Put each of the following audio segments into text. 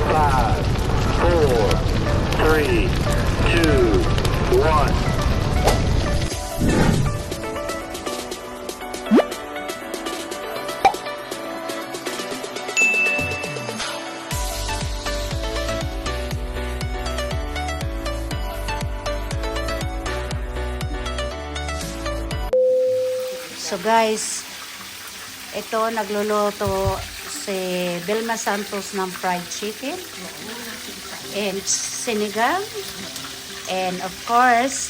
Five, four, three, two, one. So guys, ito nagluluto si Vilma Santos ng fried chicken and sinigang, and of course,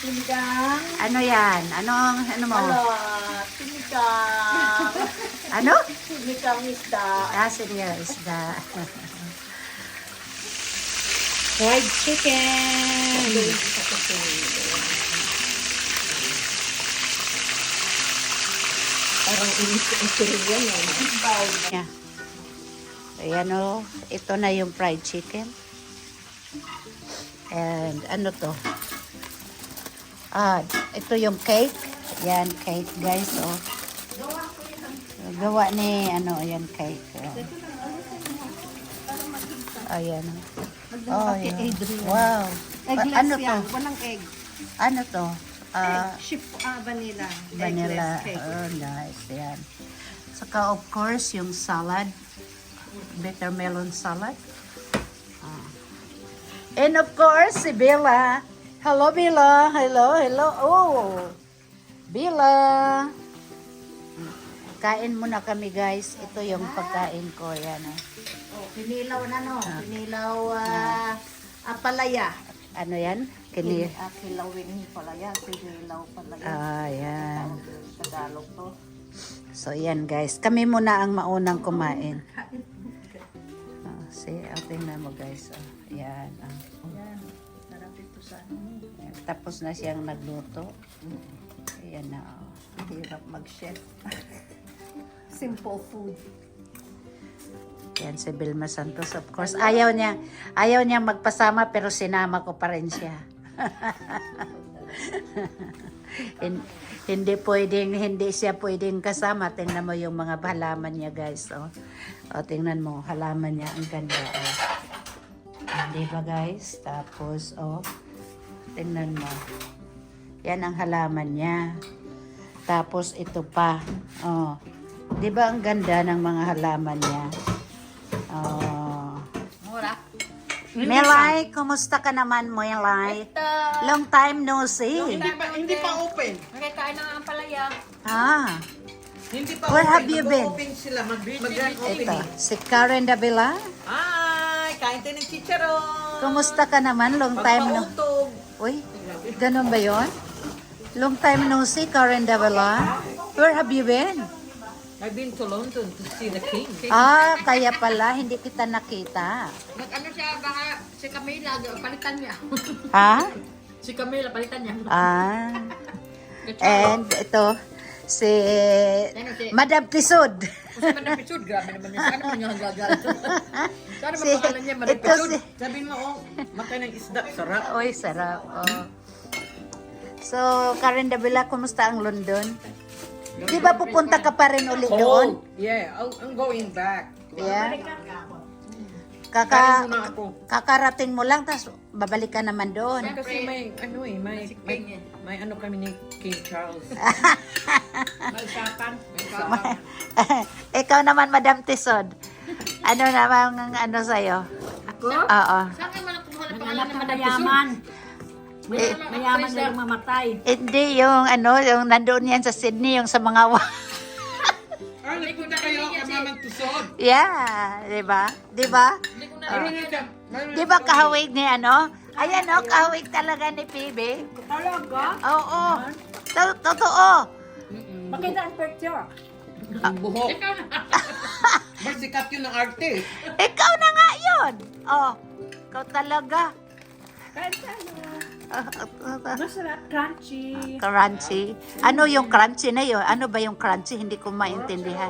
Sinigang. ano yan? Ano mo? Sinigang. Ano? Sinigang isda. Sinigang isda. Fried chicken. Parang inis-inis yan. Yeah. Ayan o, ito na yung fried chicken. And ano to? Ito yung cake. Yan, cake guys. Oh. Gawa ni, yan, cake. Ayan. Oh, yeah. Wow. Eggless Ano to? yan. Walang egg. Ano to? Vanilla. Vanilla. Eggless cake. Oh, nice. Yan. Saka of course, yung salad. Bitter melon salad. And of course, si Bella. Hello, Bella. Hello, hello. Oh, Bella. Kain muna kami, guys. Ito yung pagkain ko. Yan. Oh, pinilaw na no. Pinilaw palaya. Ano yan? Kilawin palaya. Pinilaw palaya. Yan. Tagalog to. So, yan, guys. Kami muna ang maunang kumain. Tingnan mo, guys. Yan. Yan. Sarap ito sa Yan. Tapos na siyang nagluto. Ayan na. Hirap mag-chef. Simple food. Yan si Vilma Santos. Of course, ayaw niya magpasama pero sinama ko pa rin siya. Hindi siya pwedeng kasama. Tingnan mo yung mga halaman niya, guys. Tingnan mo, halaman niya. Ang ganda. Di ba, guys? Tapos, tingnan mo. Yan ang halaman niya. Tapos, ito pa. Di ba ang ganda ng mga halaman niya? Mura. Melay, kumusta ka naman, Melay? Long time no see. Hindi pa open. Kain na nga ang palaya. Hindi pa Where open. have you been? Mag-open sila. Mag-grand Ito, opening. si Karen Davila. Ay, kain tayo ng chicharon. Kumusta ka naman? Long time no. Pagpautog. Uy, ganun ba yon? Long time no see, Karen Davila. Where have you been? I've been to London to see the king. Kaya pala, hindi kita nakita. Ano siya, baka si Camila, palitan niya. Ha? Si Camila, palitan niya. And ito, si Madam Tisod. Kasi Madam Pichud, grabe naman niya. Ano niya gagal? Sana Si- mapangalan niya, Madam ito Pichud. si- Sabihin mo, makain ng isda. Sarap. Uy, sarap. So, Karen Davila, kumusta ang London? Di ba pupunta ka pa rin uli doon? Yeah, I'm going back. Yeah. Kain muna ako. Kakarating mo lang, tapos babalik ka naman doon. Kasi may ano kami ni King Charles. May usapan. Ikaw naman, Madam Tisod. Ano naman ang ano sa'yo? Ako? Oo. Saan ka man kumuha ng pangalan ng Madam Pichud? Mayaman na yung mamatay. Hindi, yung nandoon yan sa Sydney, yung sa mga Nagpunta kayo kamamang tusod. Yeah, di ba? Di ba? Di ba kahawig ni Ayan kahawig talaga ni PB. Talaga? Oo. Totoo. Makita ang picture. Ang buhok. Mas sikat yun ng arte. Ikaw na nga yun. Ikaw talaga. Kain tayo. Masarap, crunchy. Crunchy. Ano yung crunchy na yun? Ano ba yung crunchy? Hindi ko maintindihan.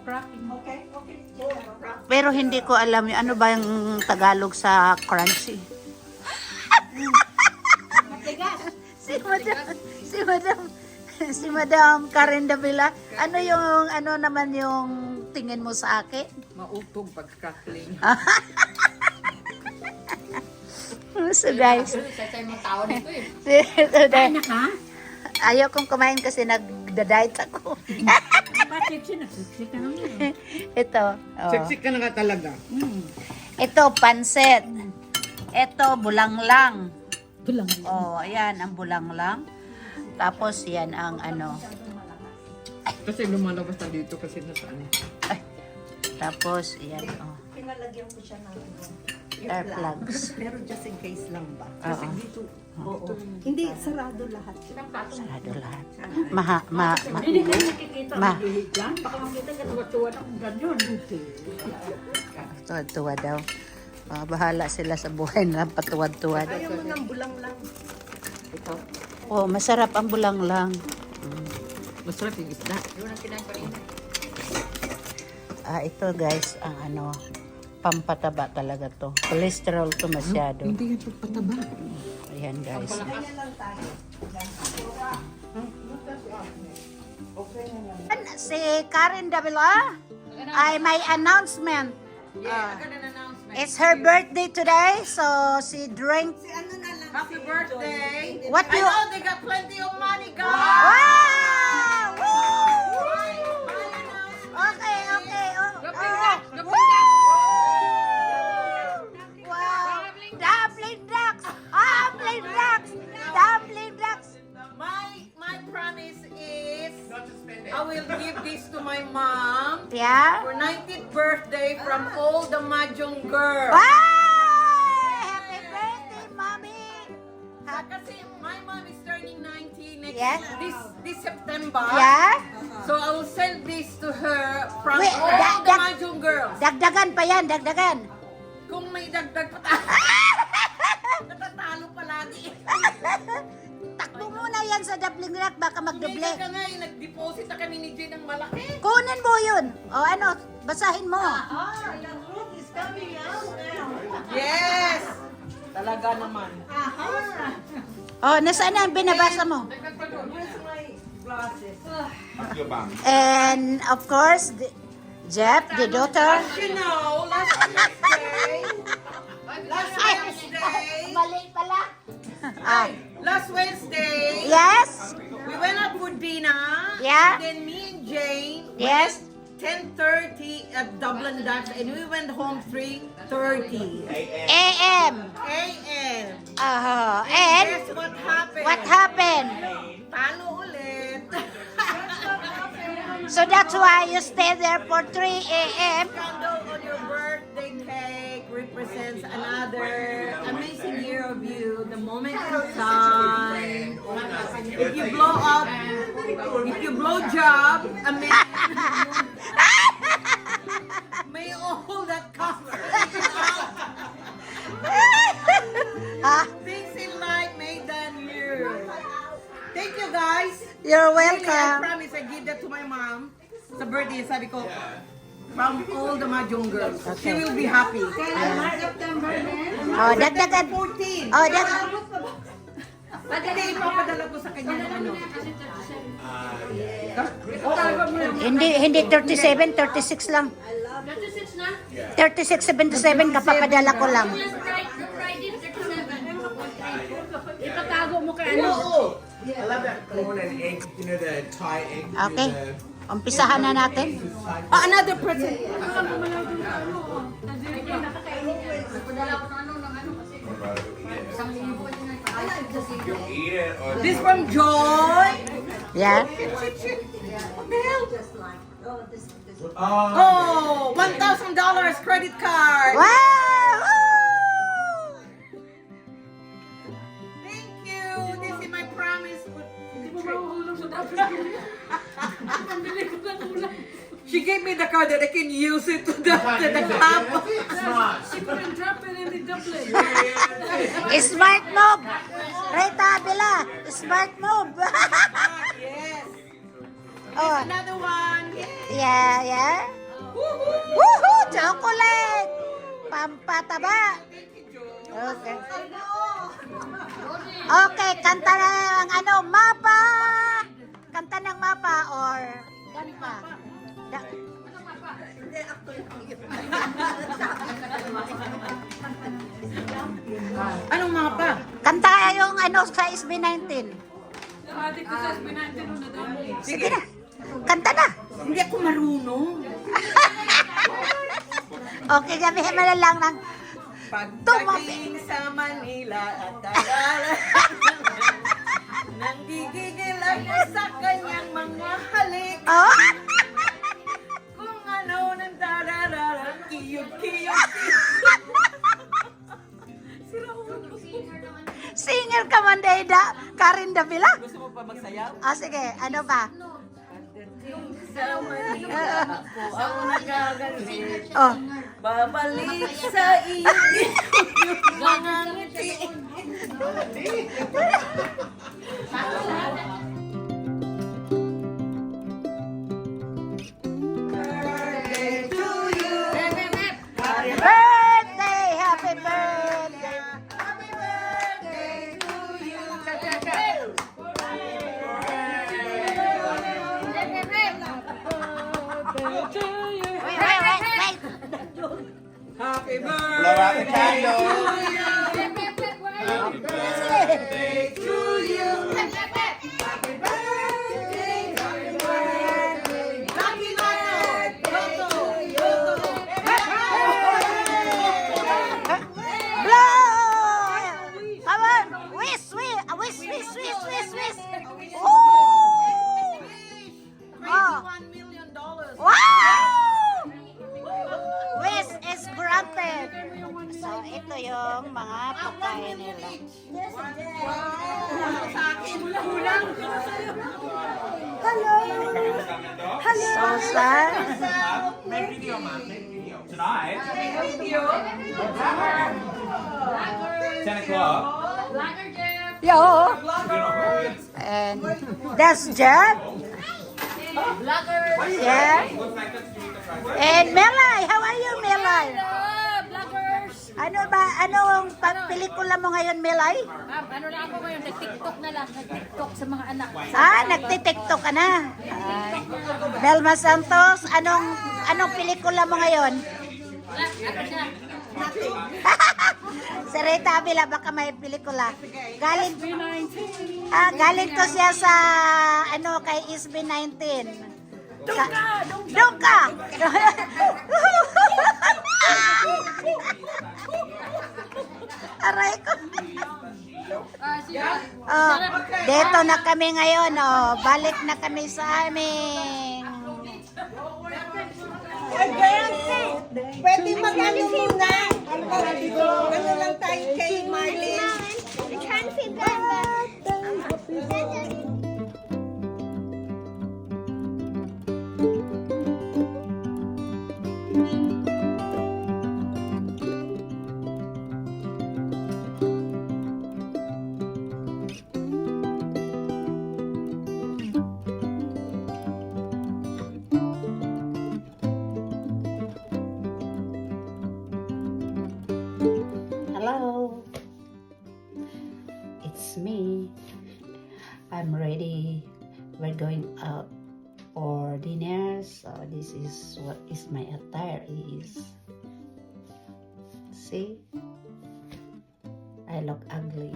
Cracking. Okay. Pero hindi ko alam yung ano ba yung Tagalog sa crunchy. si Madam Karen Davila. Ano yung, ano naman yung tingin mo sa akin? Mautog pagkakling. So guys, Sa mga tao nito eh. today, Anak ha? ayaw kong kumain kasi nagda-diet ako. Patsiksi na. Siksi ka naman eh. Ito, oh. Sexy ka na nga talaga. Ito, pansit. Ito, bulanglang. Bulang. Oh, ayan, ang bulanglang. Tapos, yan ang ano. Kasi lumalabas na dito kasi nasaan. Ay, tapos, yan, oh. Pinalagyan ko siya ng Air plugs. pero just in case lang ba? Oo. Oo. Hindi, sarado lahat. Sarado lahat. Hindi ka nakikita. Ma. Magihig yan. Baka makita ka tuwa-tuwa ng ganyan. Tuwad-tuwa daw. Bahala sila sa buhay na patuwad-tuwad. Ayaw mo ng bulang lang. Ito. Oh, masarap ang bulanglang. Masarap yung isda. Ito guys, ang ano, pampataba talaga to. Cholesterol to masyado. Hindi yan pagpataba. Ayan guys. Si Karen Davila ay may announcement. It's her birthday today, so she drink. Happy birthday! What do you? They got plenty of money, guys! Wow! Woo! Okay, okay. Woo! Wow! Dumpling ducks! Dumpling ducks! Dumpling ducks! My promise is I will give this to my mom Yeah? for 90th birthday from all the Mahjong girls. Wow! Happy birthday, mommy! Kasi my mom is turning 90 next Yes. this September. Yeah? So I will send this to her from Wait, all the that- Mahjong girls. Dagdagan pa yan, dagdagan. Kung may dagdag pa tayo, natatalo palagi. Takbo muna yan sa dumpling rack, baka Hindi magdoble. ka nga eh, nag-deposit na kami ni Jay ng malaki. Kunin mo yun. O ano, basahin mo. Yes! Talaga naman. O, nasaan na ang binabasa mo? Where's my glasses? And of course, Jeff, the daughter. As you know, last Wednesday, Mali pala. Ah, last Wednesday, yes? we went out for dinner. Yeah. And then me and Jane Yes? 10:30 at Dublin Dutch, and we went home 3:30 AM. a.m. And Guess what happened? what happened? Talo ulit. So that's why you stay there for 3 AM. Candle on your birthday cake represents another amazing year of you. The moment you shine. If you blow up, if you blow job, amazing. May all that comes Ah, things in life made that year. Thank you guys. you're Really, I welcome. promise I give that to my mom. Sa birthday, sabi ko, from all the Mahjong girls. She will be happy. Oh, dagdagan. 14. Oh, Hindi, ipapadala ko sa kanya ng ano. hindi 37, 36 lang. 36, 77 kapapadala ko lang. Itatago mo kay ano. I love that corn and egg, you know, the Thai egg. with Okay. the- Umpisahan na natin. Oh, another present. You eat it or This from Joy. Yeah? Oh, $1,000 credit card. Wow! Thank you. This is my promise. She gave me the card that I can use it to the top. Smart move! Rita Abila, smart move! Yes. Oh, Another one. Yay. yeah. Woohoo. Woohoo! Chocolate! Pampataba! Thank you, Joy. Okay. Okay, kanta ng ano, mapa! Kanta ng mapa or kanta. Anong mapa? Kanta yung ano sa SB19. Sige na. Kanta na. Hindi ako marunong. Okay, gabihin mo na lang ng Pagdating sa Manila at Tagala, nanggigigil ako sa kanyang mga halik. oh. Kung ano nang dararara, kiyog-kiyog. Singer ka man, Dayda. Karin Davila. Gusto mo pa magsayaw? Ah, sige. Ano ba? Sa Manila, ako ang nagagalit. Oh. Babalik sa iyo yung mga ngiti. Birthday to you. Happy birthday! Happy birthday! Happy birthday to you. Wait. Happy Blow out the candle. birthday to you. Happy birthday. Lucky Lotto. Blow! Come on! Whisk! Woo! Oh. $1 million. Wow! Wish is granted. So, ito yung mga pagkain nila. Sa akin, kulang. So, sad. Tonight, 10 o'clock. Yo! And that's Jeb. Yeah. And Melay, how are you, Melay? Ano ba, anong pelikula mo ngayon, Melay? Ano na ako ngayon, nag-tiktok na lang, nag-tiktok sa mga anak. Nagtitiktok ka na. Belma Santos, anong pelikula mo ngayon? Ano siya? Si Rita Avila, baka may pelikula. Galing to siya sa, kay SB19. Dungka! Aray ko. Oh, dito na kami ngayon. Oh, balik na kami sa aming. Pwede mag-ano muna. Ano lang tayo kay Marlene. Hello. It's me. I'm ready. We're going out for dinner. So this is what is my attire is. See? I look ugly.